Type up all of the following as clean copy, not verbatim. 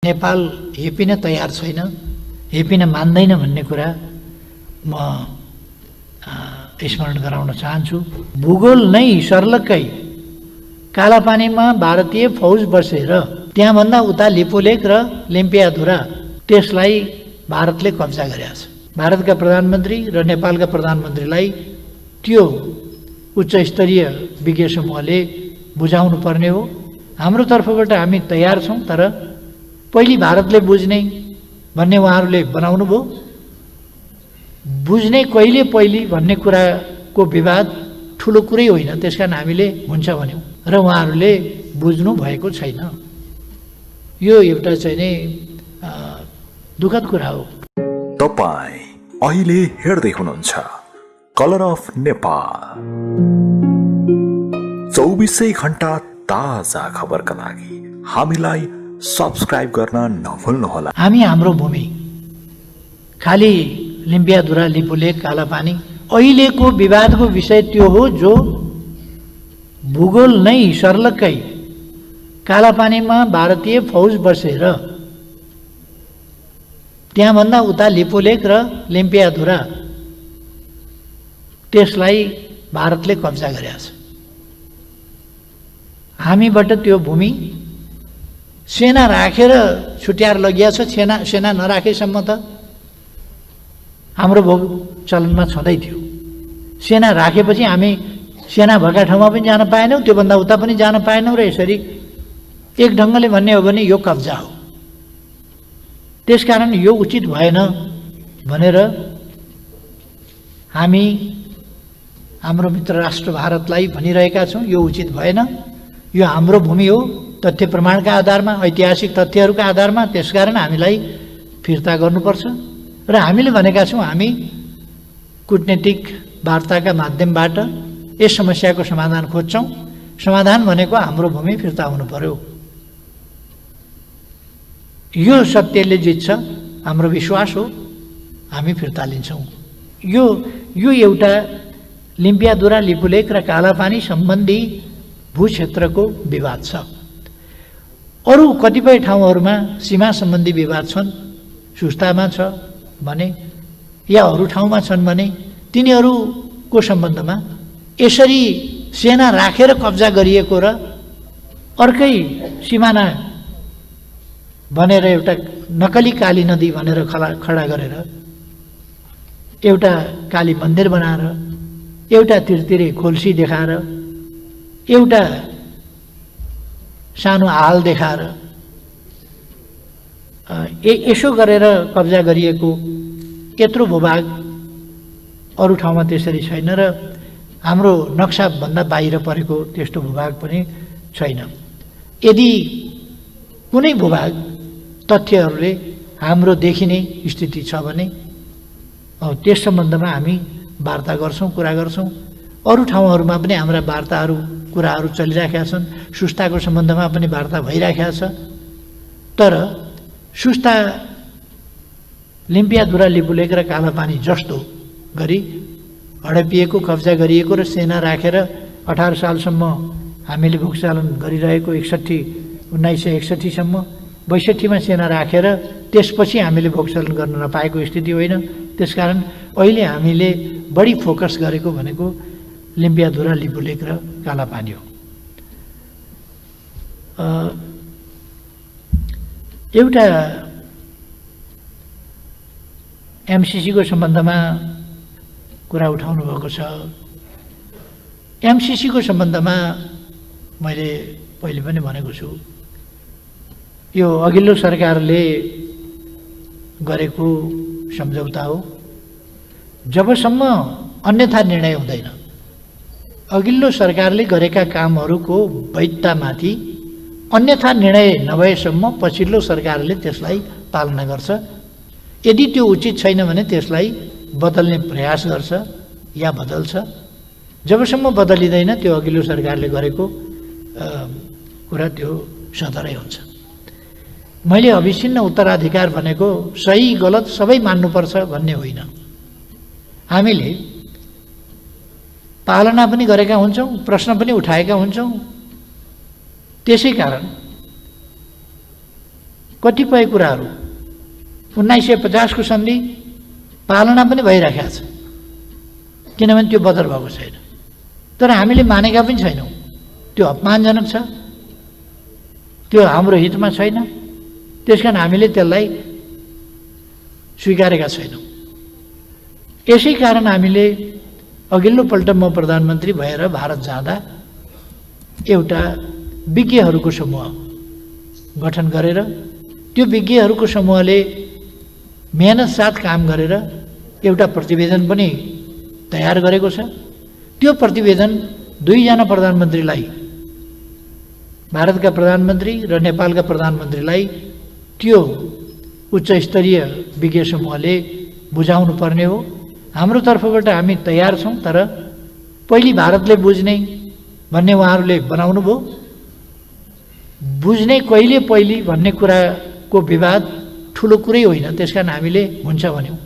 नेपाल हेपिन तयार छैन, हेपिन मान्दैन भन्ने कुरा म स्मरण गराउन चाहन्छु। भूगोल नै सर्लक्कै कालापानीमा भारतीय फौज बसेर त्यहाँभन्दा उता लिपुलेक र लेम्पियाधुरा त्यसलाई भारतले कब्जा गरेको छ। भारतका प्रधानमन्त्री र नेपालका प्रधानमन्त्रीलाई त्यो उच्च स्तरीय विज्ञ समूहले बुझाउनु पर्ने हो। हाम्रो तर्फबाट हामी तयार छौँ, तर पहिले भारतले बुझ्ने भन्ने उहाँहरूले बनाउनु भयो। बुझ्ने कहिले पहिले भन्ने कुराको विवाद ठुलो कुरै होइन, त्यसकारण हामीले हुन्छ भन्यौँ र उहाँहरूले बुझ्नु भएको छैन। यो एउटा चाहिँ नै दुःखद कुरा हो। तपाईँ अहिले हेर्दै हुनुहुन्छ कलर अफ नेपाल, 24 घण्टा ताजा खबरका लागि हामीलाई सब्स्क्राइब गर्न नभुल्नुहोला। हामी हाम्रो भूमि खाली लिम्पियाधुरा, लिपुलेक, कालापानी अहिलेको विवादको विषय त्यो हो जो भूगोल नै सर्लक्कै कालापानीमा भारतीय फौज बसेर त्यहाँभन्दा उता लिपुलेक र लेम्पियाधुरा त्यसलाई भारतले कब्जा गरेको छ। हामीबाट त्यो भूमि सेना राखेर छुट्याएर लगिया छ। सेना नराखेसम्म त हाम्रो भोग चलनमा छँदै थियो। सेना राखेपछि हामी सेना भएका ठाउँमा पनि जान पाएनौँ, त्योभन्दा उता पनि जान पाएनौँ र यसरी एक ढङ्गले भन्ने हो भने यो कब्जा हो। त्यसकारण यो उचित भएन भनेर हामी हाम्रो मित्र राष्ट्र भारतलाई भनिरहेका छौँ, यो उचित भएन, यो हाम्रो भूमि हो तथ्य प्रमाणका आधारमा, ऐतिहासिक तथ्यहरूका आधारमा। त्यसकारण हामीलाई फिर्ता गर्नुपर्छ र हामीले भनेका छौँ हामी कूटनीतिक वार्ताका माध्यमबाट यस समस्याको समाधान खोज्छौँ। समाधान भनेको हाम्रो भूमि फिर्ता हुनु पर्यो। यो सत्यले जित्छ, हाम्रो विश्वास हो, हामी फिर्ता लिन्छौँ। यो एउटा लिम्पियाधुरा, लिपुलेक र कालापानी सम्बन्धी भूक्षेत्रको विवाद छ। अरू कतिपय ठाउँहरूमा सीमा सम्बन्धी विवाद छन्, सुस्तामा छ भने या अरू ठाउँमा छन् भने तिनीहरूको सम्बन्धमा यसरी सेना राखेर कब्जा गरिएको र अर्कै सिमाना भनेर एउटा नक्कली काली नदी भनेर खडा गरेर एउटा काली मन्दिर बनाएर एउटा तिरतिरे खोल्सी देखाएर एउटा सानो हाल देखाएर यसो गरेर कब्जा गरिएको यत्रो भूभाग अरू ठाउँमा त्यसरी छैन र हाम्रो नक्साभन्दा बाहिर परेको त्यस्तो भूभाग पनि छैन। यदि कुनै भूभाग तथ्यहरूले हाम्रो देखिने स्थिति छ भने त्यस सम्बन्धमा हामी वार्ता गर्छौँ, कुरा गर्छौँ। अरू ठाउँहरूमा पनि हाम्रा वार्ताहरू, कुराहरू चलिरहेका छन्। सुस्ताको सम्बन्धमा पनि वार्ता भइरहेको छ। तर सुस्ता, लिम्पियाधुरा, लिपुलेक र कालापानी जस्तो गरी हडपिएको, कब्जा गरिएको र सेना राखेर 18 सालसम्म हामीले भोगचालन गरिरहेको 1961 सम्म 62मा सेना राखेर त्यसपछि हामीले भोगचालन गर्न नपाएको स्थिति होइन। त्यसकारण अहिले हामीले बढी फोकस गरेको भनेको लिम्पियाधुरा, लिपुलेक र कालापानी हो। एउटा एमसिसीको सम्बन्धमा कुरा उठाउनु भएको छ। एमसिसीको सम्बन्धमा मैले पहिले पनि भनेको छु, यो अघिल्लो सरकारले गरेको सम्झौता हो। जबसम्म अन्यथा निर्णय हुँदैन, अघिल्लो सरकारले गरेका कामहरूको वैधतामाथि अन्यथा निर्णय नभएसम्म पछिल्लो सरकारले त्यसलाई पालना गर्छ। यदि त्यो उचित छैन भने त्यसलाई बदल्ने प्रयास गर्छ या बदल्छ। जबसम्म बदलिँदैन त्यो अघिल्लो सरकारले गरेको कुरा त्यो सधरै हुन्छ। मैले अविच्छिन्न उत्तराधिकार भनेको सही गलत सबै मान्नुपर्छ भन्ने होइन। हामीले पालना पनि गरेका हुन्छौँ, प्रश्न पनि उठाएका हुन्छौँ। त्यसै कारण कतिपय कुराहरू 1950 को सन्धि पालना पनि भइराखेको छ, किनभने त्यो बदर भएको छैन। तर हामीले मानेका पनि छैनौँ, त्यो अपमानजनक छ, त्यो हाम्रो हितमा छैन, त्यसकारण हामीले त्यसलाई स्वीकारेका छैनौँ। यसै कारण हामीले अघिल्लोपल्ट म प्रधानमन्त्री भएर भारत जाँदा एउटा विज्ञहरूको समूह गठन गरेर त्यो विज्ञहरूको समूहले मेहनत साथ काम गरेर एउटा प्रतिवेदन पनि तयार गरेको छ। त्यो प्रतिवेदन दुईजना प्रधानमन्त्रीलाई, भारतका प्रधानमन्त्री र नेपालका प्रधानमन्त्रीलाई त्यो उच्च स्तरीय विज्ञ समूहले बुझाउनु पर्ने हो। हाम्रो तर्फबाट हामी तयार छौँ, तर पहिले भारतले बुझ्ने भन्ने उहाँहरूले बनाउनु भयो। बुझ्ने कहिले पहिले भन्ने कुराको विवाद ठुलो कुरै होइन, त्यसकारण हामीले हुन्छ भन्यौँ।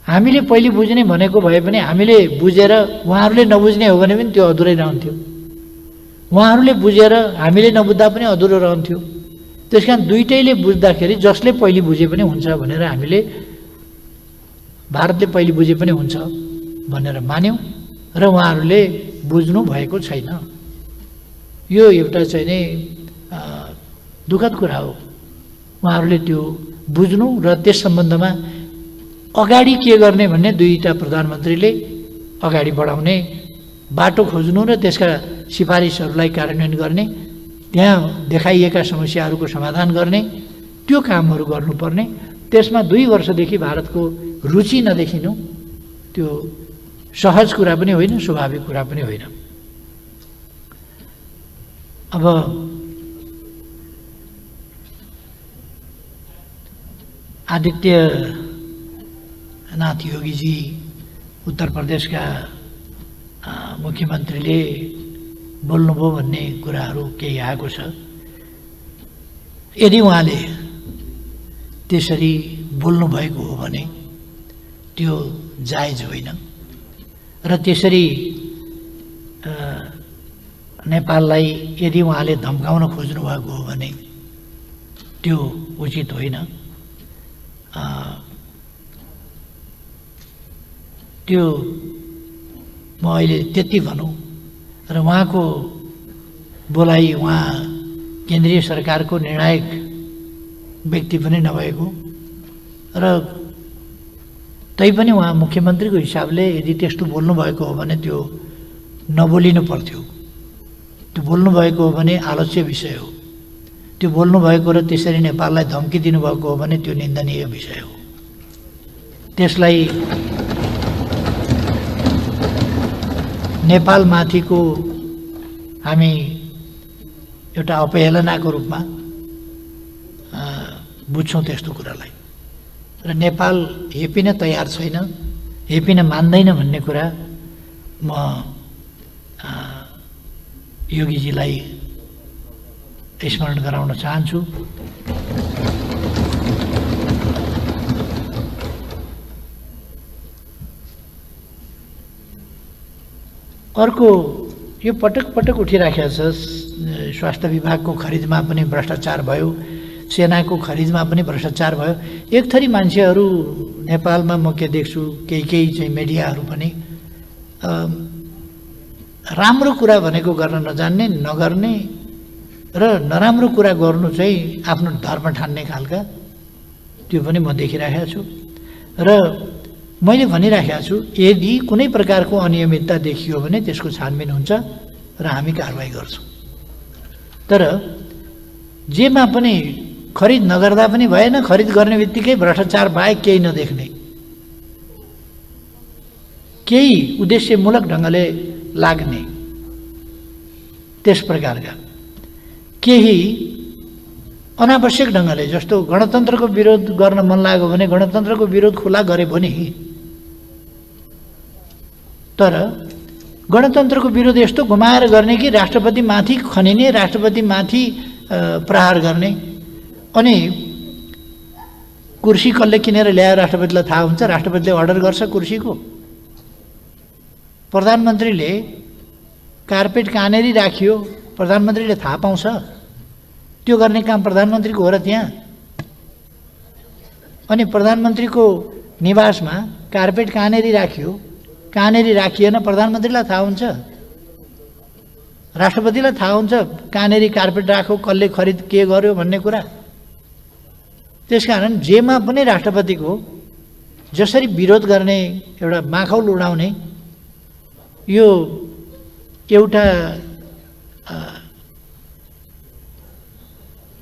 हामीले पहिले बुझ्ने भनेको भए पनि हामीले बुझेर उहाँहरूले नबुझ्ने हो भने पनि त्यो अधुरै रहन्थ्यो। उहाँहरूले बुझेर हामीले नबुझ्दा पनि अधुरो रहन्थ्यो। त्यसकारण दुइटैले बुझ्दाखेरि जसले पहिले बुझे पनि हुन्छ भनेर हामीले भारतले पहिले बुझे पनि हुन्छ भनेर मान्यौँ र उहाँहरूले बुझ्नु भएको छैन। यो एउटा चाहिँ नै दुःखद कुरा हो। उहाँहरूले त्यो बुझ्नु र त्यस सम्बन्धमा अगाडि के गर्ने भन्ने दुईटा प्रधानमन्त्रीले अगाडि बढाउने बाटो खोज्नु र त्यसका सिफारिसहरूलाई कार्यान्वयन गर्ने, त्यहाँ देखाइएका समस्याहरूको समाधान गर्ने, त्यो कामहरू गर्नुपर्ने। त्यसमा 2 वर्षदेखि भारतको रुचि नदेखिनु त्यो सहज कुरा पनि होइन, स्वाभाविक कुरा पनि होइन। अब आदित्यनाथ योगीजी उत्तर प्रदेशका मुख्यमन्त्रीले बोल्नुभयो भन्ने कुराहरू केही आएको छ। यदि उहाँले त्यसरी बोल्नुभएको हो भने त्यो जायज होइन र त्यसरी नेपाललाई यदि उहाँले धम्काउन खोज्नु भएको हो भने त्यो उचित होइन। त्यो म अहिले त्यति भनौँ र उहाँको बोलाइ उहाँ केन्द्रीय सरकारको निर्णायक व्यक्ति पनि नभएको र तैपनि उहाँ मुख्यमन्त्रीको हिसाबले यदि त्यस्तो बोल्नुभएको हो भने त्यो नबोलिनु पर्थ्यो। त्यो बोल्नुभएको हो भने आलोच्य विषय हो। त्यो बोल्नुभएको र त्यसरी नेपाललाई धम्की दिनुभएको हो भने त्यो निन्दनीय विषय हो। त्यसलाई नेपालमाथिको हामी एउटा अपहेलनाको रूपमा बुझ्छौँ त्यस्तो कुरालाई। र नेपाल हेपिन तयार छैन, हेपिन मान्दैन भन्ने कुरा म योगीजीलाई स्मरण गराउन चाहन्छु। अर्को यो पटक पटक उठिराखेको छ, स्वास्थ्य विभागको खरिदमा पनि भ्रष्टाचार भयो, सेनाको खरिदमा पनि भ्रष्टाचार भयो। एक थरी मान्छेहरू नेपालमा म के देख्छु, केही चाहिँ मिडियाहरू पनि राम्रो कुरा भनेको गर्न नजान्ने, नगर्ने र नराम्रो कुरा गर्नु चाहिँ आफ्नो धर्म ठान्ने खालका त्यो पनि म देखिराखेको छु। र मैले भनिराखेको छु, यदि कुनै प्रकारको अनियमितता देखियो भने त्यसको छानबिन हुन्छ र हामी कारबाही गर्छौँ। तर जेमा पनि खरिद नगर्दा पनि भएन, खरिद गर्ने बित्तिकै भ्रष्टाचार बाहेक केही नदेख्ने, केही उद्देश्यमूलक ढङ्गले लाग्ने, त्यस प्रकारका केही अनावश्यक ढङ्गले, जस्तो गणतन्त्रको विरोध गर्न मन लाग्यो भने गणतन्त्रको विरोध खुला गरे भने, तर गणतन्त्रको विरोध यस्तो घुमाएर गर्ने कि राष्ट्रपतिमाथि खनिने, राष्ट्रपतिमाथि प्रहार गर्ने। अनि कुर्सी कसले किनेर ल्याएर राष्ट्रपतिलाई थाहा हुन्छ, राष्ट्रपतिले अर्डर गर्छ कुर्सीको। प्रधानमन्त्रीले कार्पेट कहाँनेरि राखियो प्रधानमन्त्रीले थाहा पाउँछ। त्यो गर्ने काम प्रधानमन्त्रीको हो र त्यहाँ। अनि प्रधानमन्त्रीको निवासमा कार्पेट कहाँनेरि राखियो, कहाँनेरि राखिएन प्रधानमन्त्रीलाई थाहा हुन्छ, राष्ट्रपतिलाई थाहा हुन्छ कहाँनेरि कार्पेट राख्यो, कसले खरिद के गर्यो भन्ने कुरा। त्यसकारण जेमा पनि राष्ट्रपतिको जसरी विरोध गर्ने एउटा माखौल उडाउने यो एउटा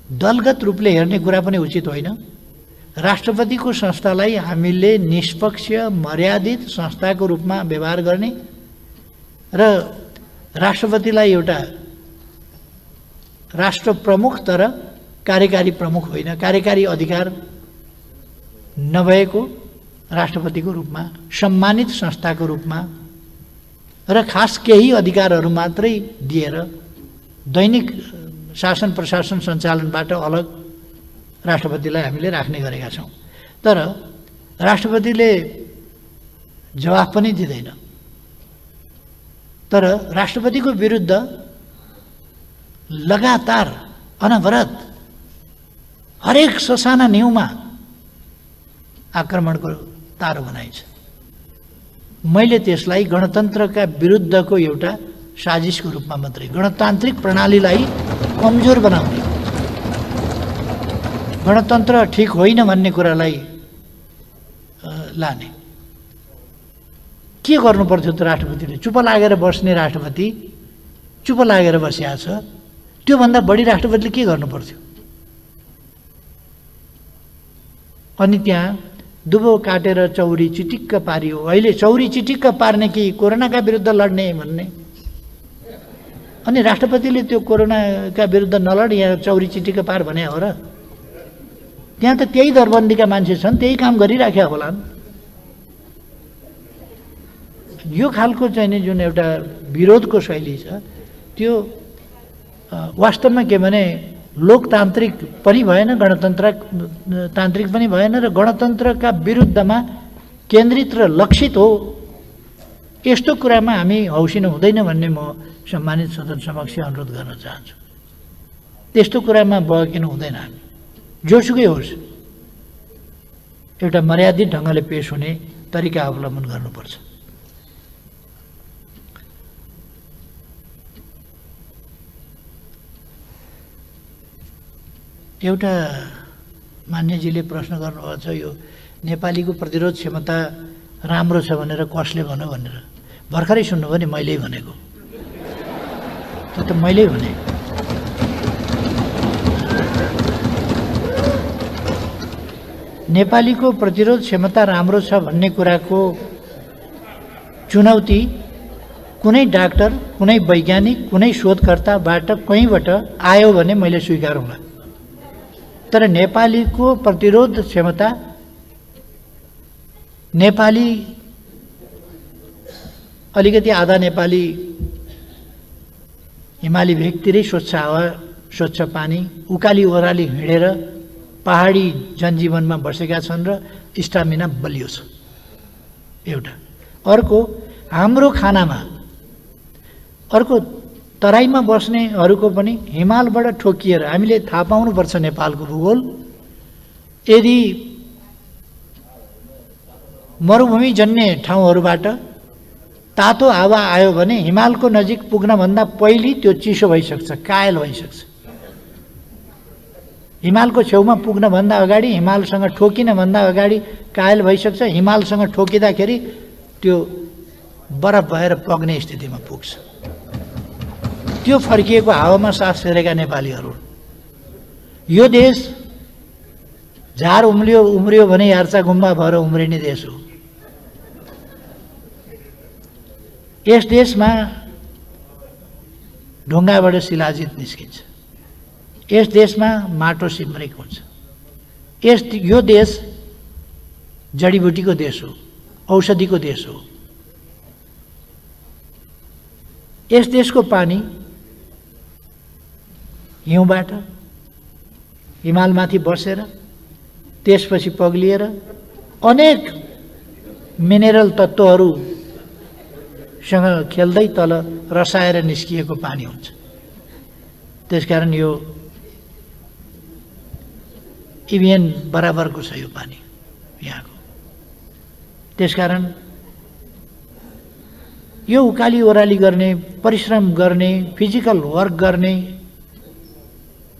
दलगत रूपले हेर्ने कुरा पनि उचित होइन। राष्ट्रपतिको संस्थालाई हामीले निष्पक्ष मर्यादित संस्थाको रूपमा व्यवहार गर्ने र राष्ट्रपतिलाई एउटा राष्ट्र प्रमुख तर कार्यकारी प्रमुख होइन, कार्यकारी अधिकार नभएको राष्ट्रपतिको रूपमा सम्मानित संस्थाको रूपमा र खास केही अधिकारहरू मात्रै दिएर दैनिक शासन प्रशासन सञ्चालनबाट अलग राष्ट्रपतिलाई हामीले राख्ने गरेका छौँ। तर राष्ट्रपतिले जवाफ पनि दिँदैन। तर राष्ट्रपतिको विरुद्ध लगातार अनवरत हरेक ससाना न्यूमा आक्रमणको तारो बनाइन्छ। मैले त्यसलाई गणतन्त्रका विरुद्धको एउटा साजिसको रूपमा मात्रै, गणतान्त्रिक प्रणालीलाई कमजोर बनाउने, गणतन्त्र ठिक होइन भन्ने कुरालाई लाने। के गर्नु पर्थ्यो त राष्ट्रपतिले? चुप लागेर बस्ने राष्ट्रपति चुप लागेर बसिया छ। त्योभन्दा बढी राष्ट्रपतिले के गर्नु पर्थ्यो? अनि त्यहाँ दुबो काटेर चौरी चिटिक्क पारियो। अहिले चौरी चिटिक्क पार्ने कि कोरोनाका विरुद्ध लड्ने भन्ने। अनि राष्ट्रपतिले त्यो कोरोनाका विरुद्ध नलड, यहाँ चौरी चिटिक्क पार भने हो र? त्यहाँ त त्यही दरबन्दीका मान्छे छन्, त्यही काम गरिराखेका होलान्। यो खालको चाहिँ नि जुन एउटा विरोधको शैली छ त्यो वास्तवमा के भने लोकतान्त्रिक पनि भएन, तान्त्रिक पनि भएन र गणतन्त्रका विरुद्धमा केन्द्रित र लक्षित हो। यस्तो कुरामा हामी हौसिनु हुँदैन भन्ने म सम्मानित सदन समक्ष अनुरोध गर्न चाहन्छु। त्यस्तो कुरामा बहकिनु हुँदैन। हामी जोसुकै होस् एउटा मर्यादित ढङ्गले पेश हुने तरिका अवलम्बन गर्नुपर्छ। एउटा मान्यजीले प्रश्न गर्नुभएको छ, यो नेपालीको प्रतिरोध क्षमता राम्रो छ भनेर कसले भन्यो भनेर। भर्खरै सुन्नुभयो नि, मैले भनेको। त्यो त मैले भने। नेपालीको प्रतिरोध क्षमता राम्रो छ भन्ने कुराको चुनौती कुनै डाक्टर, कुनै वैज्ञानिक, कुनै शोधकर्ताबाट कहीँबाट आयो भने मैले स्वीकारौँला। तर नेपालीको प्रतिरोध क्षमता, नेपाली अलिकति आधा नेपाली हिमाली भेगतिरै स्वच्छ हावा, स्वच्छ पानी, उकाली ओह्राली हिँडेर पहाडी जनजीवनमा बसेका छन् र स्टामिना बलियो छ एउटा। अर्को हाम्रो खानामा, अर्को तराईमा बस्नेहरूको पनि हिमालबाट ठोकिएर हामीले थाहा पाउनुपर्छ नेपालको भूगोल। यदि मरुभूमि जन्य ठाउँहरूबाट तातो हावा आयो भने हिमालको नजिक पुग्नभन्दा पहिले त्यो चिसो भइसक्छ, कायल भइसक्छ। हिमालको छेउमा पुग्नभन्दा अगाडि, हिमालसँग ठोकिनभन्दा अगाडि कायल भइसक्छ। हिमालसँग ठोकिँदाखेरि त्यो बरफ भएर पग्ने स्थितिमा पुग्छ। त्यो फर्किएको हावामा सास फेरेका नेपालीहरू। यो देश झार उम्रियो भने यार्चा गुम्बा भएर उम्रिने देश हो। यस देशमा ढुङ्गाबाट शिलाजित निस्किन्छ। यस देशमा माटो सिमरेक हुन्छ। यो देश जडीबुटीको देश हो, औषधिको देश हो। यस देशको पानी हिउँबाट हिमालमाथि बसेर त्यसपछि पग्लिएर अनेक मिनेरल तत्त्वहरूसँग खेल्दै तल रसाएर निस्किएको पानी हुन्छ। त्यसकारण यो इभेन बराबरको छ यो पानी यहाँको। त्यसकारण यो उकाली ओह्राली गर्ने, परिश्रम गर्ने, फिजिकल वर्क गर्ने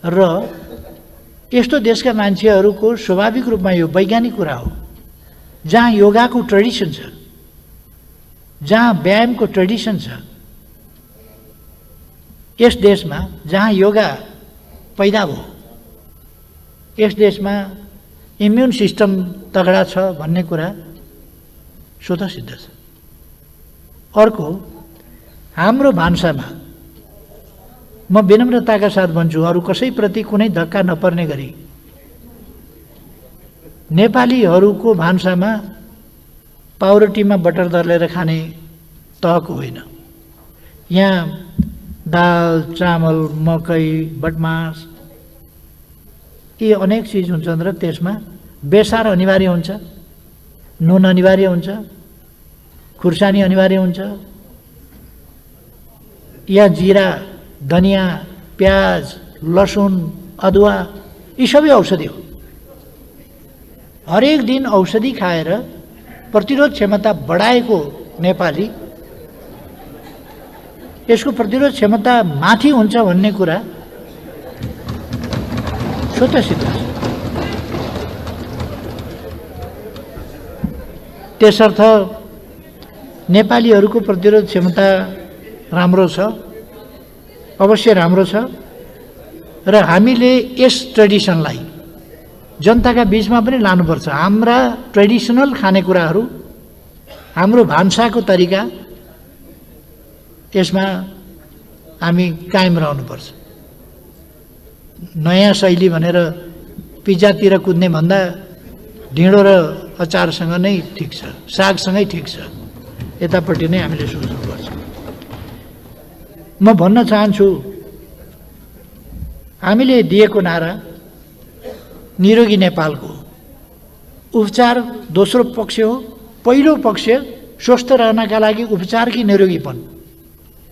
र यस्तो देशका मान्छेहरूको स्वाभाविक रूपमा यो वैज्ञानिक कुरा हो, जहाँ योगाको ट्रेडिसन छ, जहाँ व्यायामको ट्रेडिसन छ, यस देशमा जहाँ योगा पैदा भयो, यस देशमा इम्युन सिस्टम तगडा छ भन्ने कुरा स्वतः सिद्ध छ। अर्को, हाम्रो भान्सामा म विनम्रताका साथ भन्छु, अरू कसैप्रति कुनै धक्का नपर्ने गरी नेपालीहरूको भान्सामा पाउरोटीमा बटर दलेर खाने तहको होइन। यहाँ दाल, चामल, मकै, बटमास यी अनेक चिज हुन्छन् र त्यसमा बेसार अनिवार्य हुन्छ, नुन अनिवार्य हुन्छ, खुर्सानी अनिवार्य हुन्छ, यहाँ जिरा, धनिया, प्याज, लसुन, अदुवा यी सबै औषधि हो। हरेक दिन औषधि खाएर प्रतिरोध क्षमता बढाएको नेपाली यसको प्रतिरोध क्षमता माथि हुन्छ भन्ने कुरा स्वतः सिद्ध छ। त्यसर्थ नेपालीहरूको प्रतिरोध क्षमता राम्रो छ, अवश्य राम्रो छ र हामीले यस ट्रेडिसनलाई जनताका बीचमा पनि लानुपर्छ। हाम्रा ट्रेडिसनल खानेकुराहरू, हाम्रो भान्साको तरिका, यसमा हामी कायम रहनुपर्छ। नयाँ शैली भनेर पिज्जातिर कुद्ने भन्दा ढिँडो र अचारसँग नै ठिक छ, सागसँगै ठिक छ, यतापट्टि नै हामीले सोच्नुपर्छ। म भन्न चाहन्छु, हामीले दिएको नारा निरोगी नेपालको उपचार दोस्रो पक्ष हो। पहिलो पक्ष स्वस्थ रहनका लागि उपचार कि निरोगीपन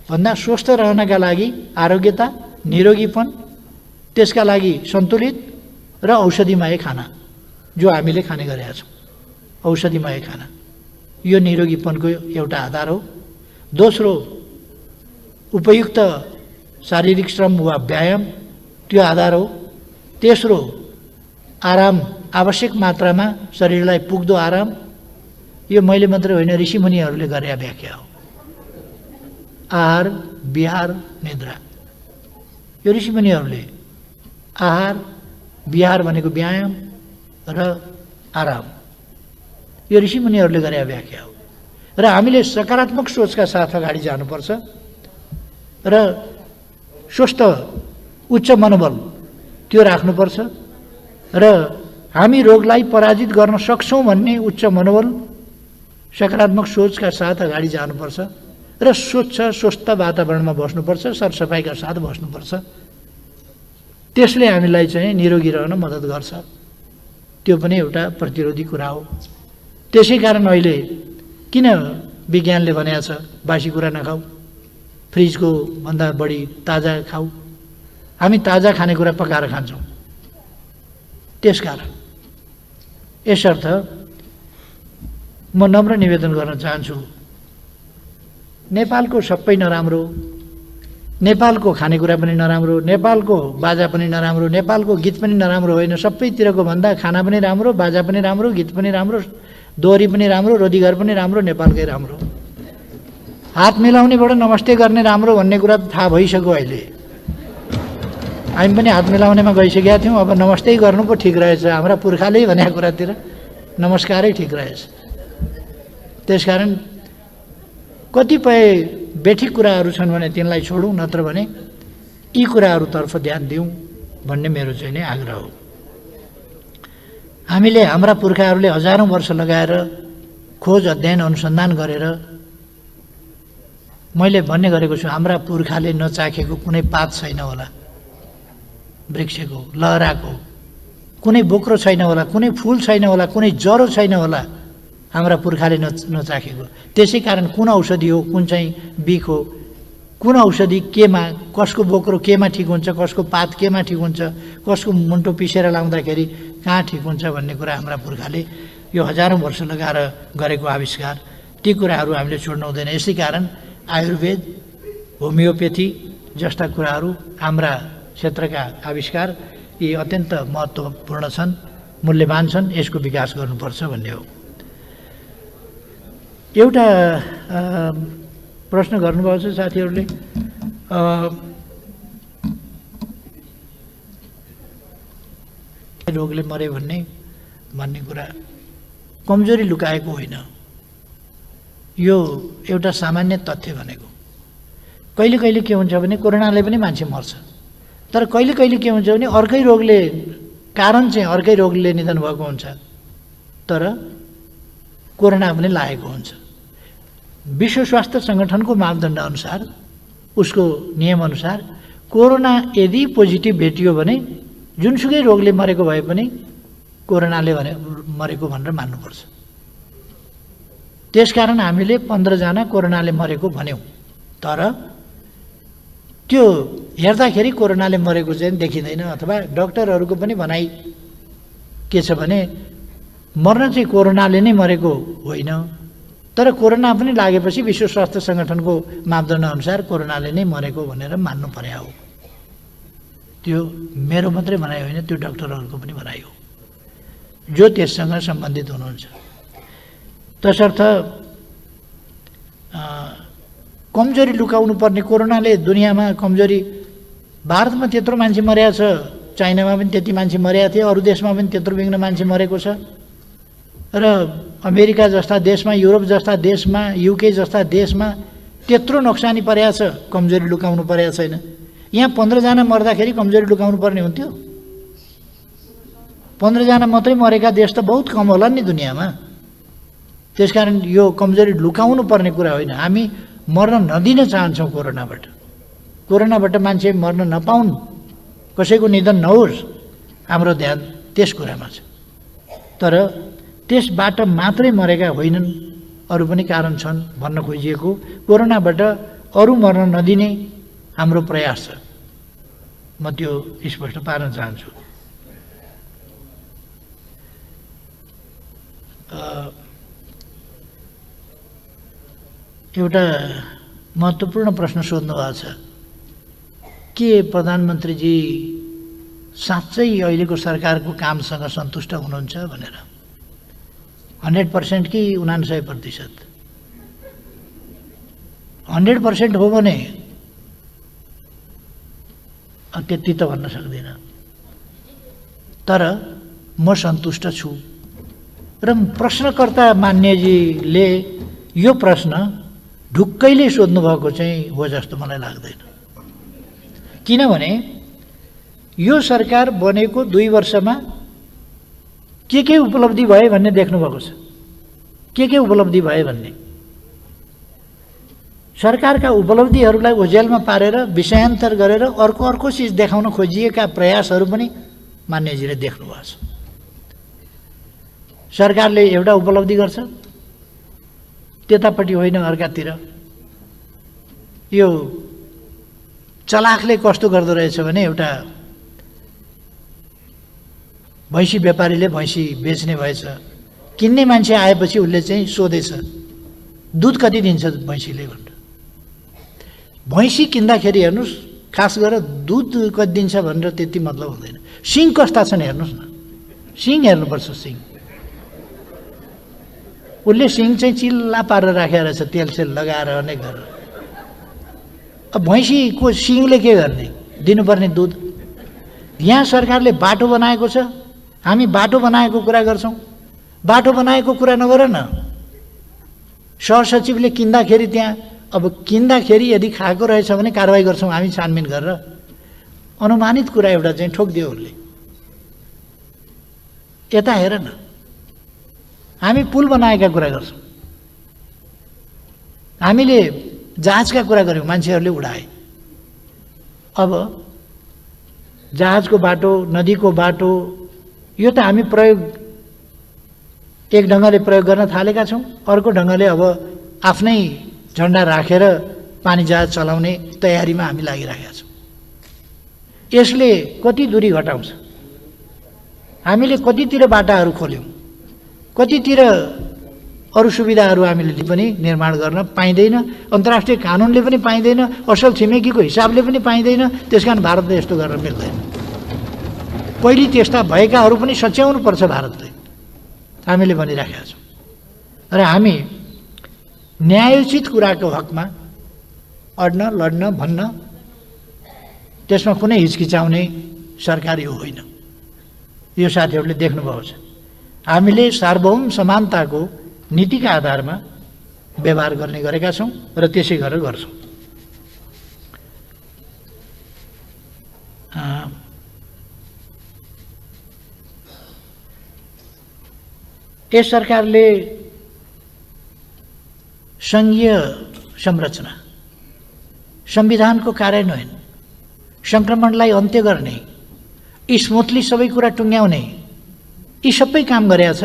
भन्दा स्वस्थ रहनका लागि आरोग्यता, निरोगीपन, त्यसका लागि सन्तुलित र औषधिमय खाना जो हामीले खाने गरेका छौँ। औषधिमय खाना यो निरोगीपनको एउटा आधार हो। दोस्रो, उपयुक्त शारीरिक श्रम वा व्यायाम, त्यो आधार हो। तेस्रो, आराम, आवश्यक मात्रामा शरीरलाई पुग्दो आराम। यो मैले मात्रै होइन, ऋषिमुनिहरूले गरेका व्याख्या हो। आहार, विहार, निद्रा, यो ऋषिमुनिहरूले आहार, विहार भनेको व्यायाम र आराम, यो ऋषिमुनिहरूले गरेका व्याख्या हो। र हामीले सकारात्मक सोचका साथ अगाडि जानुपर्छ र स्वस्थ उच्च मनोबल त्यो राख्नुपर्छ र हामी रोगलाई पराजित गर्न सक्छौँ भन्ने उच्च मनोबल, सकारात्मक सोचका साथ अगाडि जानुपर्छ र स्वच्छ स्वस्थ वातावरणमा बस्नुपर्छ, सरसफाइका साथ बस्नुपर्छ। त्यसले हामीलाई चाहिँ निरोगी रहन मद्दत गर्छ। त्यो पनि एउटा प्रतिरोधी कुरा हो। त्यसै कारण अहिले किन विज्ञानले भनेको छ बासी कुरा नखाऊ, फ्रिजको भन्दा बढी ताजा खाऊ। हामी ताजा खानेकुरा पकाएर खान्छौँ। त्यसकारण यसर्थ म नम्र निवेदन गर्न चाहन्छु, नेपालको सबै नराम्रो, नेपालको खानेकुरा पनि नराम्रो, नेपालको बाजा पनि नराम्रो, नेपालको गीत पनि नराम्रो होइन। सबैतिरको भन्दा खाना पनि राम्रो, बाजा पनि राम्रो, गीत पनि राम्रो, दोहोरी पनि राम्रो, रोदीघर पनि राम्रो, नेपालकै राम्रो। हात मिलाउनेबाट नमस्ते गर्ने राम्रो भन्ने कुरा त थाहा भइसक्यो अहिले। हामी पनि हात मिलाउनेमा गइसकेका थियौँ, अब नमस्ते गर्नु पो ठिक रहेछ। हाम्रा पुर्खाले भनेको कुरातिर नमस्कारै ठिक रहेछ। त्यसकारण कतिपय बेठिक कुराहरू छन् भने तिनलाई छोडौँ, नत्र भने यी कुराहरूतर्फ ध्यान दिउँ भन्ने मेरो चाहिँ नै आग्रह हो। हामीले, हाम्रा पुर्खाहरूले हजारौँ वर्ष लगाएर खोज, अध्ययन, अनुसन्धान गरेर, मैले भन्ने गरेको छु, हाम्रा पुर्खाले नचाखेको कुनै पात छैन होला, वृक्षको, लहराको कुनै बोक्रो छैन होला, कुनै फुल छैन होला, कुनै जरो छैन होला हाम्रा पुर्खाले नचाखेको। त्यसै कारण कुन औषधि हो, कुन चाहिँ बिख हो, कुन औषधि केमा, कसको बोक्रो केमा ठिक हुन्छ, कसको पात केमा ठिक हुन्छ, कसको मुन्टो पिसेर लाउँदाखेरि कहाँ ठिक हुन्छ भन्ने कुरा हाम्रा पुर्खाले यो हजारौँ वर्ष लगाएर गरेको आविष्कार, ती कुराहरू हामीले छोड्नु हुँदैन। यसै कारण आयुर्वेद, होमियोपेथी जस्ता कुराहरू हाम्रा क्षेत्रका आविष्कार यी अत्यन्त महत्त्वपूर्ण छन्, मूल्यवान छन्, यसको विकास गर्नुपर्छ भन्ने हो। एउटा प्रश्न गर्नुभएको छ साथीहरूले, रोगले मरे भन्ने कुरा कमजोरी लुकाएको होइन, यो एउटा सामान्य तथ्य भनेको। कहिले कहिले के हुन्छ भने कोरोनाले पनि मान्छे मर्छ, तर कहिले कहिले के हुन्छ भने अर्कै रोगले, कारण चाहिँ अर्कै रोगले निधन भएको हुन्छ, तर कोरोना पनि लागेको हुन्छ। विश्व स्वास्थ्य सङ्गठनको मापदण्ड अनुसार, उसको नियमअनुसार कोरोना यदि पोजिटिभ भेटियो भने जुनसुकै रोगले मरेको भए पनि कोरोनाले मरेको भनेर मान्नुपर्छ। त्यसकारण हामीले 15 जना कोरोनाले मरेको भन्यौँ, तर त्यो हेर्दाखेरि कोरोनाले मरेको चाहिँ देखिँदैन। अथवा डाक्टरहरूको पनि भनाइ के छ भने मर्न चाहिँ कोरोनाले नै मरेको होइन, तर कोरोना पनि लागेपछि विश्व स्वास्थ्य सङ्गठनको मापदण्ड अनुसार कोरोनाले नै मरेको भनेर मान्नु पर्या हो। त्यो मेरो मात्रै भनाइ होइन, त्यो डाक्टरहरूको पनि भनाइ हो जो त्यससँग सम्बन्धित हुनुहुन्छ। तसर्थ कमजोरी लुकाउनु पर्ने, कोरोनाले दुनियाँमा कमजोरी, भारतमा त्यत्रो मान्छे मरेको छ, चाइनामा पनि त्यति मान्छे मरेका थिए, अरू देशमा पनि त्यत्रो बिघ्न मान्छे मरेको छ, र अमेरिका जस्ता देशमा, युरोप जस्ता देशमा, युके जस्ता देशमा त्यत्रो नोक्सानी परेको छ, कमजोरी लुकाउनु परेको छैन। यहाँ 15 जना मर्दाखेरि कमजोरी लुकाउनु पर्ने हुन्थ्यो? 15 जना मात्रै मरेका देश त बहुत कम होला नि दुनियाँमा। त्यसकारण यो कमजोरी लुकाउनु पर्ने कुरा होइन। हामी मर्न नदिन चाहन्छौँ कोरोनाबाट। कोरोनाबाट मान्छे मर्न नपाउन्, कसैको निधन नहोस्, हाम्रो ध्यान त्यस कुरामा छ। तर त्यसबाट मात्रै मरेका होइनन्, अरू पनि कारण छन् भन्न खोजिएको। कोरोनाबाट अरू मर्न नदिने हाम्रो प्रयास छ, म त्यो स्पष्ट पार्न चाहन्छु। एउटा महत्त्वपूर्ण प्रश्न सोध्नु भएको छ, के प्रधानमन्त्रीजी साँच्चै अहिलेको सरकारको कामसँग सन्तुष्ट हुनुहुन्छ भनेर। 100% कि 99%? 100% हो भने त्यति त भन्न सक्दिनँ, तर म सन्तुष्ट छु। र प्रश्नकर्ता मान्यजीले यो प्रश्न ढुक्कैले सोध्नु भएको चाहिँ हो जस्तो मलाई लाग्दैन। किनभने यो सरकार बनेको 2 वर्षमा के उपलब्धि भयो भन्ने देख्नु भएको छ। के उपलब्धि भयो भन्ने, सरकारका उपलब्धिहरूलाई ओझेलमा पारेर विषयान्तर गरेर अर्को चिज देखाउन खोजिएका प्रयासहरू पनि मान्यजीले देख्नु भएको छ। सरकारले एउटा उपलब्धि गर्छ, त्यतापट्टि होइन अर्कातिर। यो चलाखले कस्तो गर्दो रहेछ भने, एउटा भैँसी व्यापारीले भैँसी बेच्ने भएछ, किन्ने मान्छे आएपछि उसले चाहिँ सोधेछ दुध कति दिन्छ भैँसीले भनेर। भैँसी किन्दाखेरि हेर्नुहोस्, खास गरेर दुध कति दिन्छ भनेर त्यति मतलब हुँदैन। सिङ कस्ता छन् हेर्नुहोस् न, सिङ हेर्नुपर्छ। सिङ उसले सिङ चाहिँ चिल्ला पारेर राखेर रहेछ, तेलसेल लगाएर अनेक गरेर। अब भैँसीको सिङले के गर्ने, दिनुपर्ने दुध। यहाँ सरकारले बाटो बनाएको छ, हामी बाटो बनाएको कुरा गर्छौँ। बाटो बनाएको कुरा नगर न। सहसचिवले किन्दाखेरि त्यहाँ, अब किन्दाखेरि यदि खाएको रहेछ भने कारवाही गर्छौँ हामी छानबिन गरेर। अनुमानित कुरा एउटा चाहिँ ठोकिदियो उसले। यता हेर न, हामी पुल बनाएका कुरा गर्छौँ, हामीले जहाजका कुरा गऱ्यौँ, मान्छेहरूले उडाए। अब जहाजको बाटो, नदीको बाटो, यो त हामी प्रयोग एक ढङ्गले प्रयोग गर्न थालेका छौँ। अर्को ढङ्गले अब आफ्नै झन्डा राखेर पानी जहाज चलाउने तयारीमा हामी लागिरहेका छौँ। यसले कति दूरी घटाउँछ? हामीले कतितिर बाटाहरू खोल्यौँ, कतितिर अरू सुविधाहरू हामीले पनि निर्माण गर्न पाइँदैन, अन्तर्राष्ट्रिय कानुनले पनि पाइँदैन, असल छिमेकीको हिसाबले पनि पाइँदैन। त्यसकारण भारतले यस्तो गर्न मिल्दैन। पहिले त्यस्ता भएकाहरू पनि सच्याउनुपर्छ भारतले, हामीले भनिराखेका छौँ। र हामी न्यायोचित कुराको हकमा अड्न, लड्न, भन्न, त्यसमा कुनै हिचकिचाउने सरकार यो होइन। यो साथीहरूले देख्नुभएको छ। हामीले सार्वभौम समानताको नीतिका आधारमा व्यवहार गर्ने गरेका छौँ र त्यसै गरेर गर्छौँ। यस सरकारले सङ्घीय संरचना, संविधानको कार्यान्वयन, सङ्क्रमणलाई अन्त्य गर्ने, स्मुथली सबै कुरा टुङ्ग्याउने, यी सबै काम गरेका छ।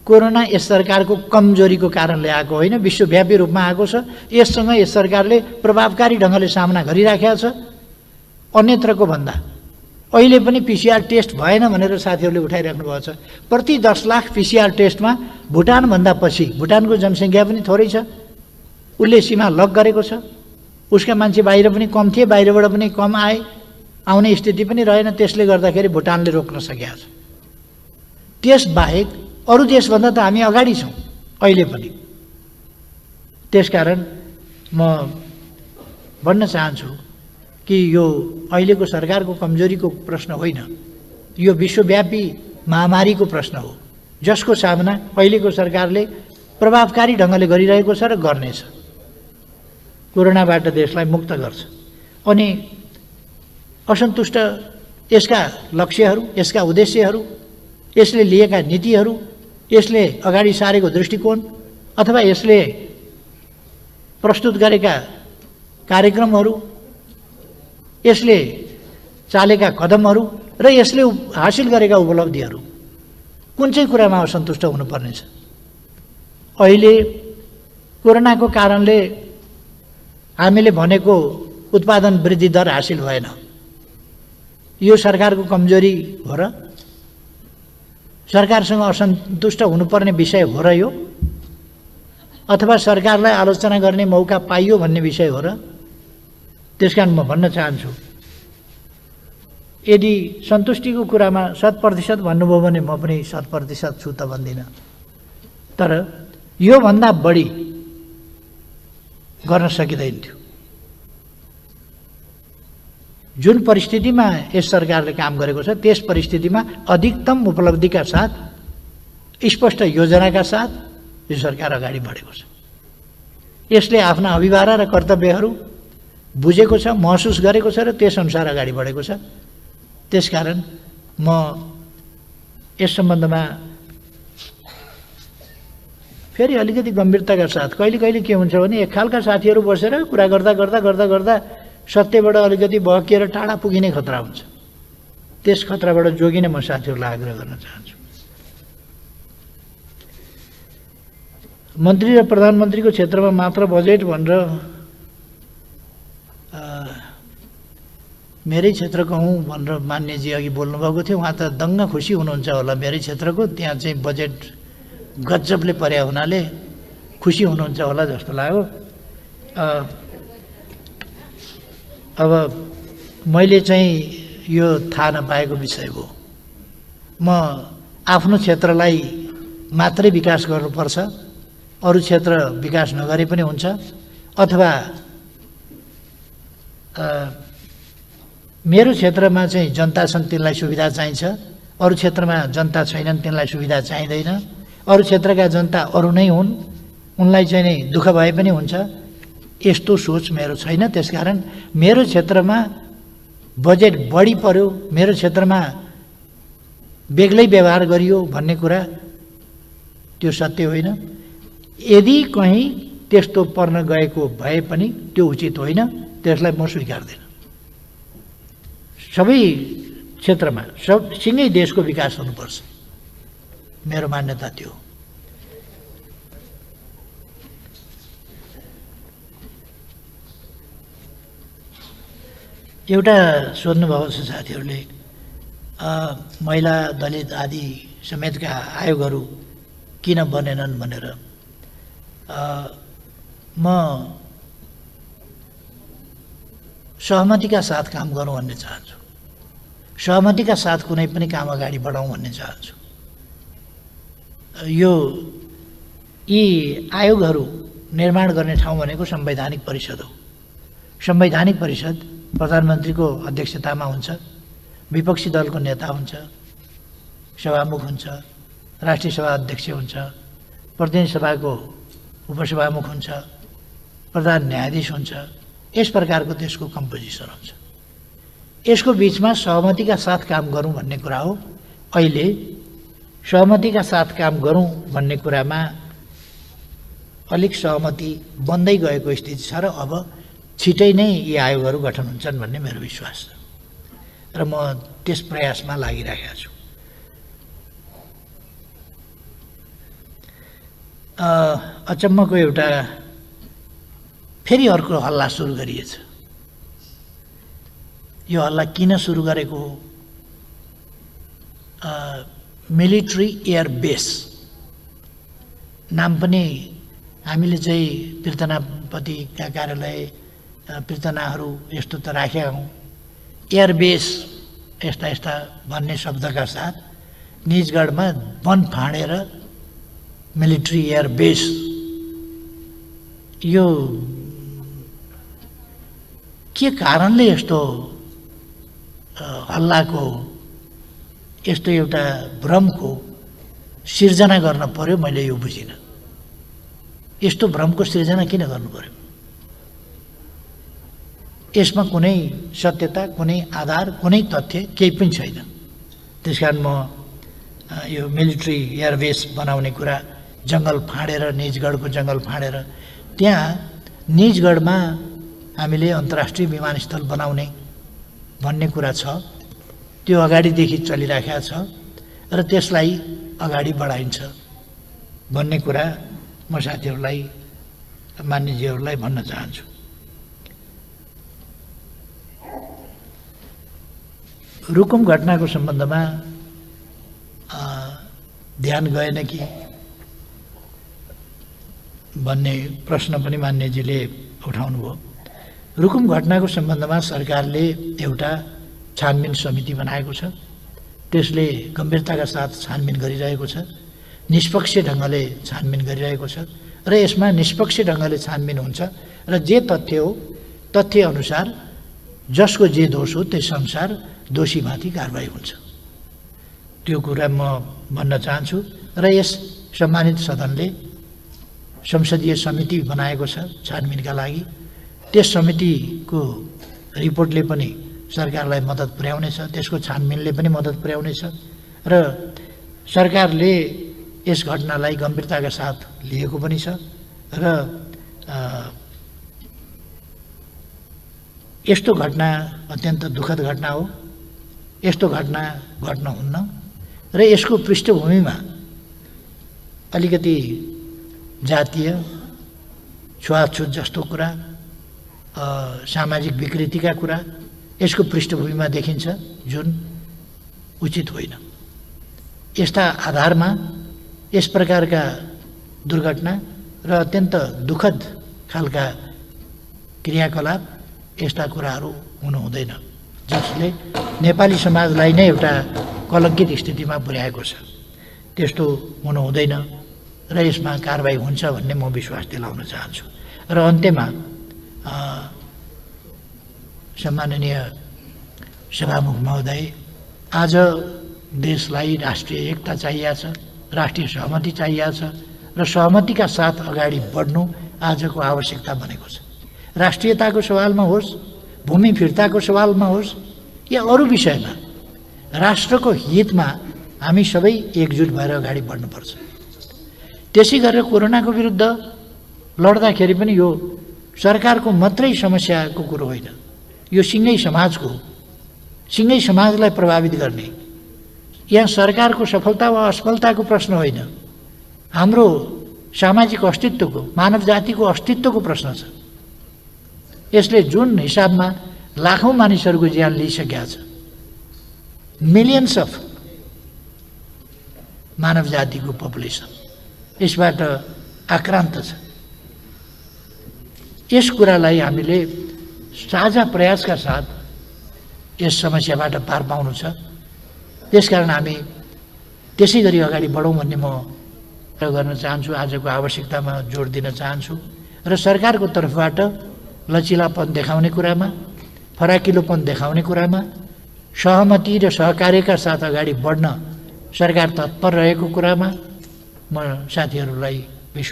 कोरोना यस सरकारको कमजोरीको कारणले आएको होइन, विश्वव्यापी रूपमा आएको छ। यससँग यस सरकारले प्रभावकारी ढङ्गले सामना गरिराखेका छ। अन्यत्रको भन्दा अहिले पनि पिसिआर टेस्ट भएन भनेर साथीहरूले उठाइराख्नु भएको छ। प्रति 10 लाख पिसिआर टेस्टमा भुटानभन्दा पछि, भुटानको जनसङ्ख्या पनि थोरै छ, उसले सीमा लक गरेको छ। उसका मान्छे बाहिर पनि कम थिए, बाहिरबाट पनि कम आए, आउने स्थिति पनि रहेन। त्यसले गर्दाखेरि भुटानले रोक्न सकेका छ। त्यसबाहेक अरू देशभन्दा त हामी अगाडि छौँ अहिले पनि। त्यसकारण म भन्न चाहन्छु कि यो अहिलेको सरकारको कमजोरीको प्रश्न होइन, यो विश्वव्यापी महामारीको प्रश्न हो, जसको सामना अहिलेको सरकारले प्रभावकारी ढङ्गले गरिरहेको छ र गर्नेछ। कोरोनाबाट देशलाई मुक्त गर्छ। अनि असन्तुष्ट यसका लक्ष्यहरू, यसका उद्देश्यहरू, यसले लिएका नीतिहरू, यसले अगाडि सारेको दृष्टिकोण अथवा यसले प्रस्तुत गरेका कार्यक्रमहरू, यसले चालेका कदमहरू र यसले हासिल गरेका उपलब्धिहरू, कुन चाहिँ कुरामा असन्तुष्ट हुनुपर्नेछ? अहिले कोरोनाको कारणले हामीले भनेको उत्पादन वृद्धि दर हासिल भएन। यो सरकारको कमजोरी हो र? सरकारसँग असन्तुष्ट हुनुपर्ने विषय हो र यो? अथवा सरकारलाई आलोचना गर्ने मौका पाइयो भन्ने विषय हो र? त्यसकारण म भन्न चाहन्छु, यदि सन्तुष्टिको कुरामा 100% भन्नुभयो भने म पनि 100% छु त भन्दिनँ। तर योभन्दा बढी गर्न सकिँदैन थियो। जुन परिस्थितिमा यस सरकारले काम गरेको छ, त्यस परिस्थितिमा अधिकतम उपलब्धिका साथ, स्पष्ट योजनाका साथ यो सरकार अगाडि बढेको छ। यसले आफ्ना अभिभारा र कर्तव्यहरू बुझेको छ, महसुस गरेको छ र त्यसअनुसार अगाडि बढेको छ। त्यसकारण म यस सम्बन्धमा फेरि अलिकति गम्भीरताका साथ, कहिले कहिले के हुन्छ भने एक खालका साथीहरू बसेर कुरा गर्दा गर्दा गर्दा गर्दा सत्यबाट अलिकति बहकिएर टाढा पुगिने खतरा हुन्छ। त्यस खतराबाट जोगिन म साथीहरूलाई आग्रह गर्न चाहन्छु। मन्त्री र प्रधानमन्त्रीको क्षेत्रमा मात्र बजेट भनेर मेरै क्षेत्रको हुँ भनेर मान्यजी अघि बोल्नुभएको थियो। उहाँ त दङ्ग खुसी हुनुहुन्छ होला मेरै क्षेत्रको, त्यहाँ चाहिँ बजेट गजबले पर्या हुनाले खुसी हुनुहुन्छ होला जस्तो लाग्यो। अब मैले चाहिँ यो थाहा नपाएको विषय हो। म आफ्नो क्षेत्रलाई मात्रै विकास गर्नुपर्छ, अरू क्षेत्र विकास नगरे पनि हुन्छ, अथवा मेरो क्षेत्रमा चाहिँ जनता छन् तिनलाई सुविधा चाहिन्छ, अरू क्षेत्रमा जनता छैनन् तिनलाई सुविधा चाहिँदैन, अरू क्षेत्रका जनता अरू नै हुन् उनलाई चाहिँ नै दुःख भए पनि हुन्छ, यस्तो सोच मेरो छैन। त्यसकारण मेरो क्षेत्रमा बजेट बढी पर्यो, मेरो क्षेत्रमा बेग्लै व्यवहार गरियो भन्ने कुरा त्यो सत्य होइन। यदि कहीँ त्यस्तो पर्न गएको भए पनि त्यो उचित होइन, त्यसलाई म स्वीकार्दिनँ। सबै क्षेत्रमा सँगै देशको विकास हुनुपर्छ, मेरो मान्यता त्यो। एउटा सोध्नुभएको छ साथीहरूले, महिला दलित आदि समेतका आयोगहरू किन बनेनन् भनेर म सहमतिका साथ काम गरौँ भन्ने चाहन्छु। सहमतिका साथ कुनै पनि काम अगाडि बढाउँ भन्ने चाहन्छु। यी आयोगहरू निर्माण गर्ने ठाउँ भनेको संवैधानिक परिषद हो। संवैधानिक परिषद प्रधानमन्त्रीको अध्यक्षतामा हुन्छ, विपक्षी दलको नेता हुन्छ, सभामुख हुन्छ, राष्ट्रिय सभा अध्यक्ष हुन्छ, प्रतिनिधि सभाको उपसभामुख हुन्छ, प्रधान न्यायाधीश हुन्छ। यस प्रकारको त्यसको कम्पोजिसन हुन्छ। यसको बिचमा सहमतिका साथ काम गरौँ भन्ने कुरा हो। अहिले सहमतिका साथ काम गरौँ भन्ने कुरामा अलिक सहमति बन्दै गएको स्थिति छ र अब छिटै नै यी आयोगहरू गठन हुन्छन् भन्ने मेरो विश्वास छ र म त्यस प्रयासमा लागिरहेको छु। अचम्मको एउटा फेरि अर्को हल्ला सुरु गरिएछ। यो हल्ला किन सुरु गरेको हो? मिलिट्री एयर बेस नाम पनि हामीले चाहिँ पीर्तनापतिका कार्यालय पीर्तनाहरू यस्तो त राखेका हौँ। एयर बेस यस्ता यस्ता भन्ने शब्दका साथ निजगढमा वन फाँडेर मिलिट्री एयर बेस, यो के कारणले यस्तो हल्लाको यस्तो एउटा भ्रमको सिर्जना गर्न पर्यो? मैले यो बुझिनँ। यस्तो भ्रमको सिर्जना किन गर्नु पर्यो? यसमा कुनै सत्यता, कुनै आधार, कुनै तथ्य केही पनि छैन। त्यसकारण म यो मिलिट्री एयरबेस बनाउने कुरा, जङ्गल फाँडेर, निजगढको जङ्गल फाँडेर त्यहाँ निजगढमा हामीले अन्तर्राष्ट्रिय विमानस्थल बनाउने भन्ने कुरा छ, त्यो अगाडिदेखि चलिराखेको छ र त्यसलाई अगाडि बढाइन्छ भन्ने कुरा म साथीहरूलाई, मान्यजीहरूलाई भन्न चाहन्छु। रुकुम घटनाको सम्बन्धमा ध्यान गएन कि भन्ने प्रश्न पनि मान्यजीले उठाउनु भयो। रुकुम घटनाको सम्बन्धमा सरकारले एउटा छानबिन समिति बनाएको छ। त्यसले गम्भीरताका साथ छानबिन गरिरहेको छ, निष्पक्ष ढङ्गले छानबिन गरिरहेको छ र यसमा निष्पक्ष ढङ्गले छानबिन हुन्छ र जे तथ्य हो तथ्य अनुसार जसको जे दोष हो त्यस अनुसार दोषीमाथि कारबाही हुन्छ। त्यो कुरा म भन्न चाहन्छु र यस सम्मानित सदनले संसदीय समिति बनाएको छ छानबिनका लागि। त्यस समितिको रिपोर्टले पनि सरकारलाई मद्दत पुर्याउनेछ, त्यसको छानबिनले पनि मद्दत पुर्याउनेछ र सरकारले यस घटनालाई गम्भीरताका साथ लिएको पनि छ र यस्तो घटना अत्यन्त दुःखद घटना हो। यस्तो घटना घट्न हुन्न र यसको पृष्ठभूमिमा अलिकति जातीय छुवाछुत जस्तो कुरा, सामाजिक विकृतिका कुरा यसको पृष्ठभूमिमा देखिन्छ, जुन उचित होइन। यस्ता आधारमा यस प्रकारका दुर्घटना र अत्यन्त दुःखद खालका क्रियाकलाप, यस्ता कुराहरू हुनु हुँदैन जसले नेपाली समाजलाई नै एउटा कलङ्कित स्थितिमा पुर्याएको छ। त्यस्तो हुनु हुँदैन र यसमा कारबाही हुन्छ भन्ने म विश्वास दिलाउन चाहन्छु। र अन्त्यमा सम्माननीय सभामुख महोदय, आज देशलाई राष्ट्रिय एकता चाहिएको छ, राष्ट्रिय सहमति चाहिएको छ र सहमतिका साथ अगाडि बढ्नु आजको आवश्यकता बनेको छ। राष्ट्रियताको सवालमा होस्, भूमि फिर्ताको सवालमा होस् या अरू विषयमा राष्ट्रको हितमा हामी सबै एकजुट भएर अगाडि बढ्नुपर्छ। त्यसै गरेर कोरोनाको विरुद्ध लड्दाखेरि पनि यो सरकारको मात्रै समस्याको कुरो होइन, यो सिङ्गै समाजको, सिङ्गै समाजलाई प्रभावित गर्ने। यहाँ सरकारको सफलता वा असफलताको प्रश्न होइन, हाम्रो सामाजिक अस्तित्वको, मानव जातिको अस्तित्वको प्रश्न छ। यसले जुन हिसाबमा लाखौँ मानिसहरूको ज्यान लिइसकेका छ, मिलियन्स अफ मानव जातिको पपुलेसन यसबाट आक्रान्त छ। यस कुरालाई हामीले साझा प्रयासका साथ यस समस्याबाट पार पाउनु छ। त्यसकारण हामी त्यसै गरी अगाडि बढौँ भन्ने म गर्न चाहन्छु, आजको आवश्यकतामा जोड दिन चाहन्छु र सरकारको तर्फबाट लचिलापन देखाउने कुरामा, फराकिलोपन देखाउने कुरामा, सहमति र सहकार्यका साथ अगाडि बढ्न सरकार तत्पर रहेको कुरामा म साथीहरूलाई विश्वास